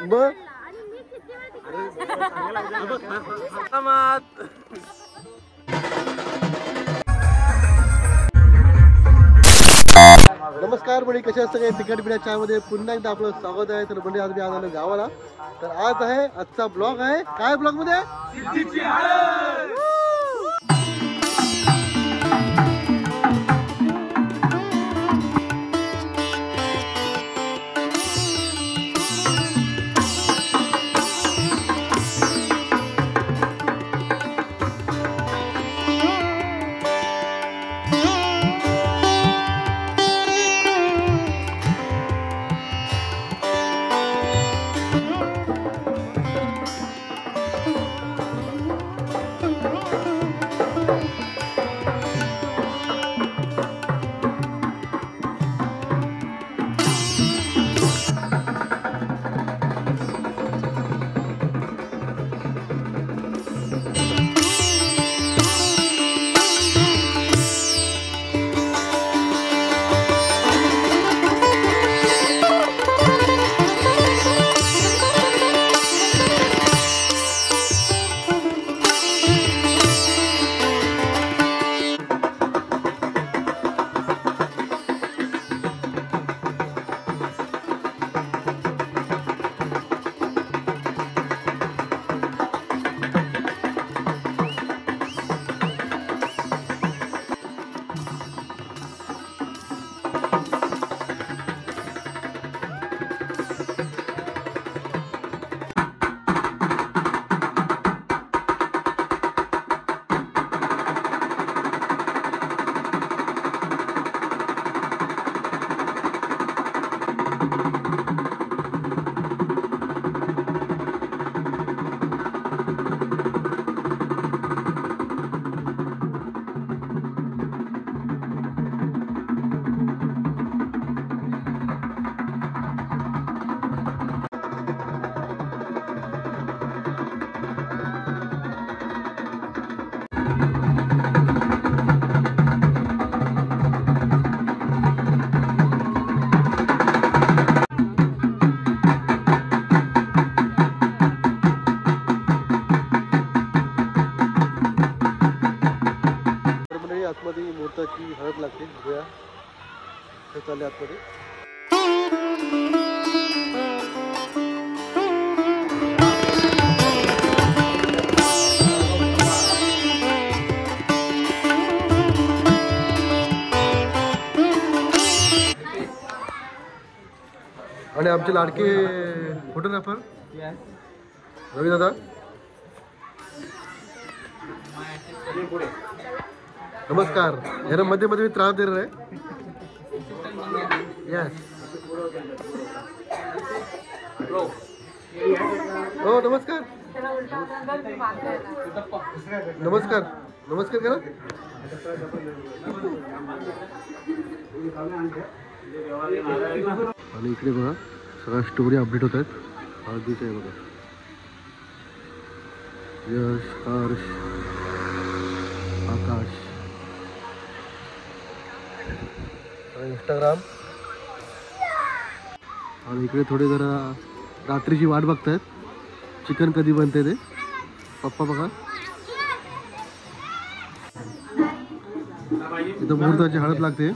नमस्कार बडी, कसे असतं काय तिकट बिना चहामध्ये पुन्हा एकदा आपलं स्वागत आहे. तर बडी आज मी आलो गावाला. तर आज आहे आजचा ब्लॉग आहे काय ब्लॉग मध्ये आतमध्ये मूर्ताची हळद लागते. गोळ्या हे चालले आतमध्ये. आणि आमचे लाडके फोटोग्राफर रवी दादा. नमस्कार. यार मध्ये मध्ये मी त्रास दे रहा है. यस. हो नमस्कार. नमस्कार नमस्कार करा. आणि इकडे बघा सगळ्या स्टोरी अपडेट होत आहेत. हळदीच आहे बघा. यश, हर्ष, आकाश, इंस्टाग्राम. आणि इकडे थोडे जरा रात्रीची वाट बघतायत. चिकन कधी बनते ते. पप्पा बघा इथं मुहूर्ताची हळद लागते.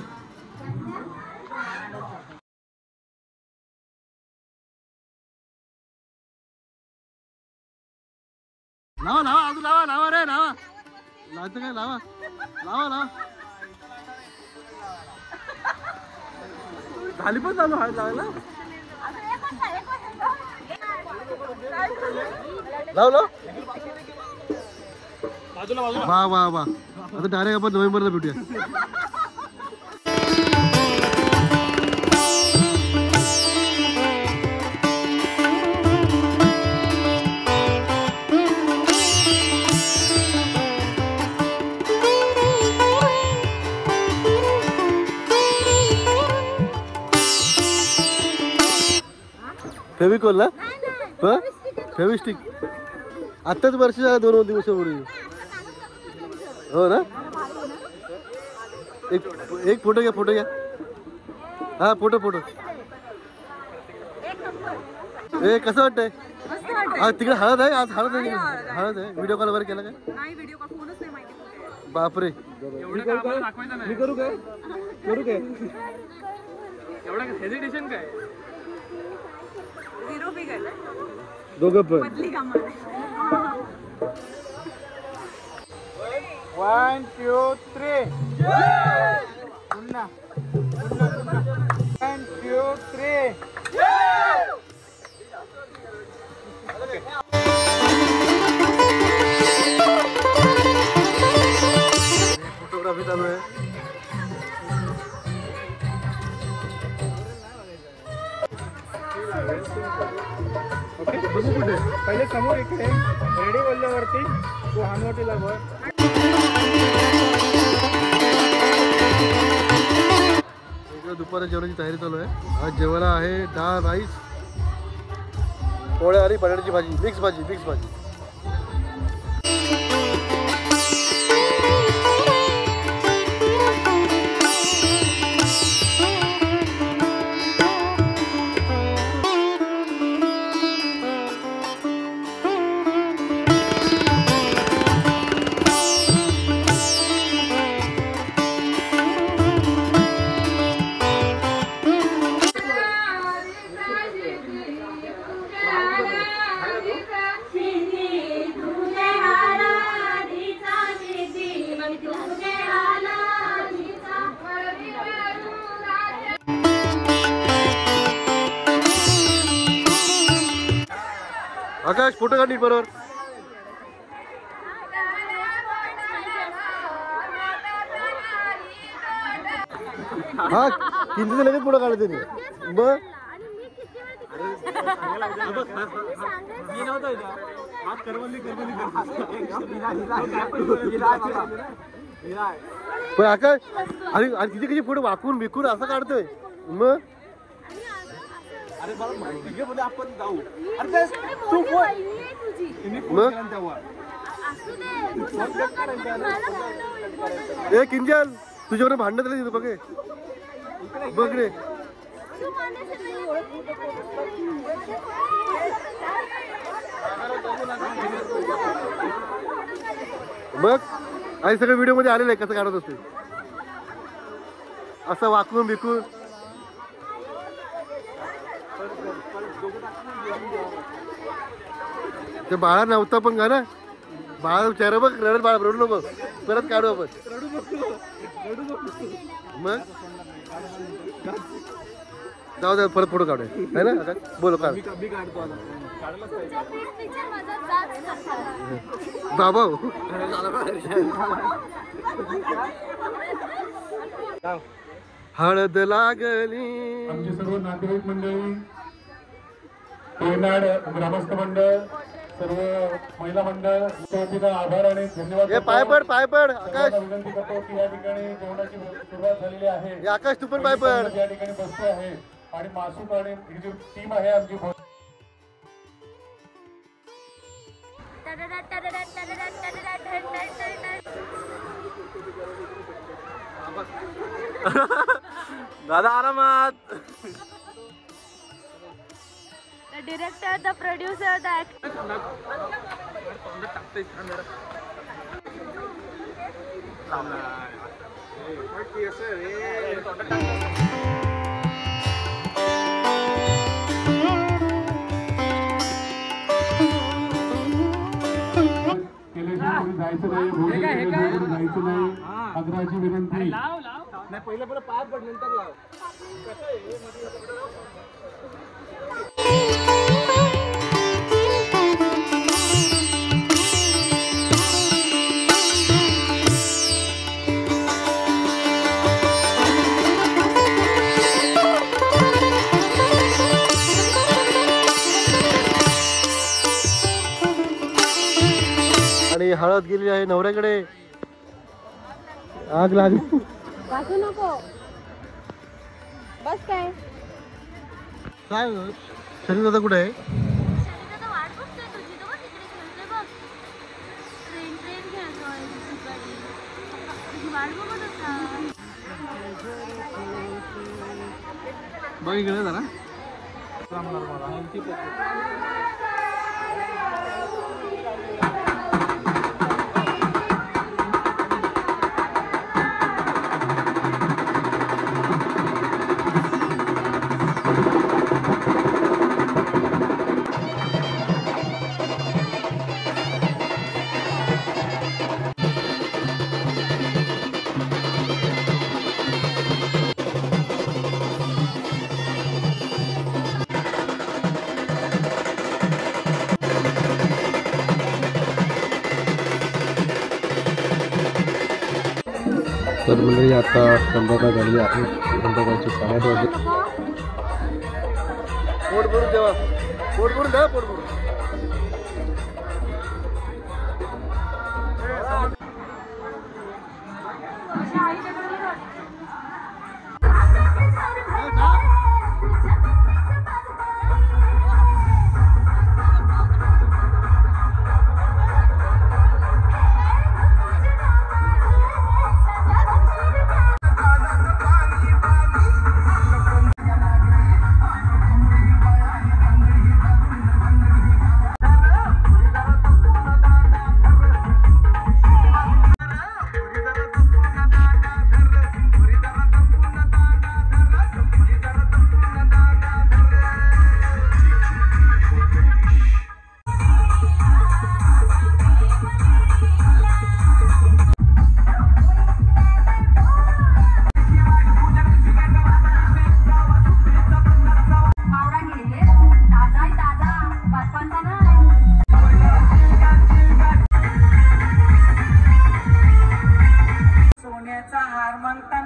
लावा लावा अजून लावा लावा रे लावा. लावायचं काय लावा लावा लावा. खाली पण चालू हळद लावायला. लाव लाव. वा वा वा. आता डायरेक्ट आपण नोव्हेंबरला भेटूया. फेविकॉल ना फेविस्टिक आत्ताच वर्ष झालं 2 दिवसापूर्वी. हो ना. एक फोटो घ्या. हा फोटो ए कसं वाटतंय? आज तिकडे हळद आहे, आज हळद आहे, हळद आहे. व्हिडिओ कॉल वगैरे केला काय? नाही, व्हिडिओ कॉल फोनच नाही माहिती. बापरे. मी करू काय? करू काय? एवढा हेजिटेशन काय? झिरो फिगर दोघं पण. बदली कामाला. 1 2 3 पुन्हा 1 2 3 फोटोग्राफी चालू आहे. ओके बघू कुठे पहिले समोर इकडे रेडी बोलल्यावरती तू हानवटीला बघ. इकडे दुपारच्या जेवणाची तयारी चालू आहे. आज जेवायला आहे डाळ, राईस, पोळ्या आणि बटाट्याची भाजी, मिक्स भाजी. आकाश फोटो काढ नीट बरोबर. हा किंचित लगेच फोटो काढते मी. बघ पण आकाश आणि किती किती फोटो वाकून बिकून असं काढतोय मग. अरे मला माहिती आहे आपण जाऊ. अरे तू मग ए किंजल तुझ्यावर भांडण झालं तिथं बघे बघ रे. बघ आणि सगळं व्हिडिओ मध्ये आलेलं आहे कसं काढत असते असं वाकून बिकून. ते बाळा नव्हता पण का ना बाळा चेहरा बघ रडत. बाळा रडू नको परत काढू आपण. मग जाऊ द्या परत फोटो काढू है ना. बोलो काढ बाबा. हळद लागली. आमचे सर्व नातेवाईक मंडळी, पेनाड ग्रामस्थ मंडळ, सर्व महिला मंडळ वतीनं आभार आणि धन्यवाद. पाय पड आकाश. विनंती करतो की या ठिकाणी जेवणाची सुरुवात झालेली आहे. आकाश तू पण पाय पड. या ठिकाणी बसतो आहे आणि मासूक आणि ही जी टीम आहे आमची दादा आरामात. The director, the producer, the actor. जायचं नाही, जायचं नाही, आग्रहाची विनंती. नाही पहिलं पाय पड नंतर लाव. आणि हळद गेली आहे नवऱ्याकडे. आग लागली. वाचू नको बस. काय शरीर दादा कुठे आहे? बघ इकडे जरा तर मंडळी आता संध्याकाळ झाली आहे. संध्याकाळची 8:30 वाजले. पोट भरून जेवा, पोट भरून द्या, पोट भरून.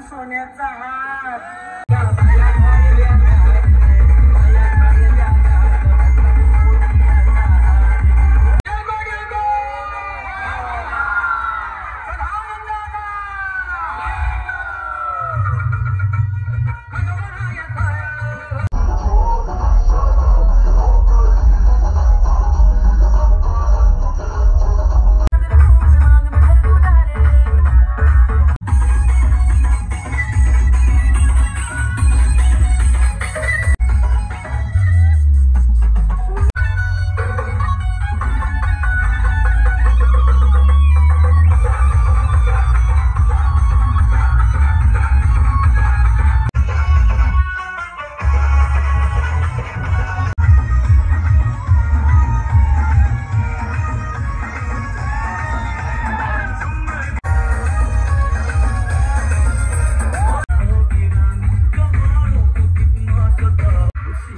सोन्याचा हार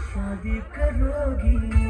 शादी करोगी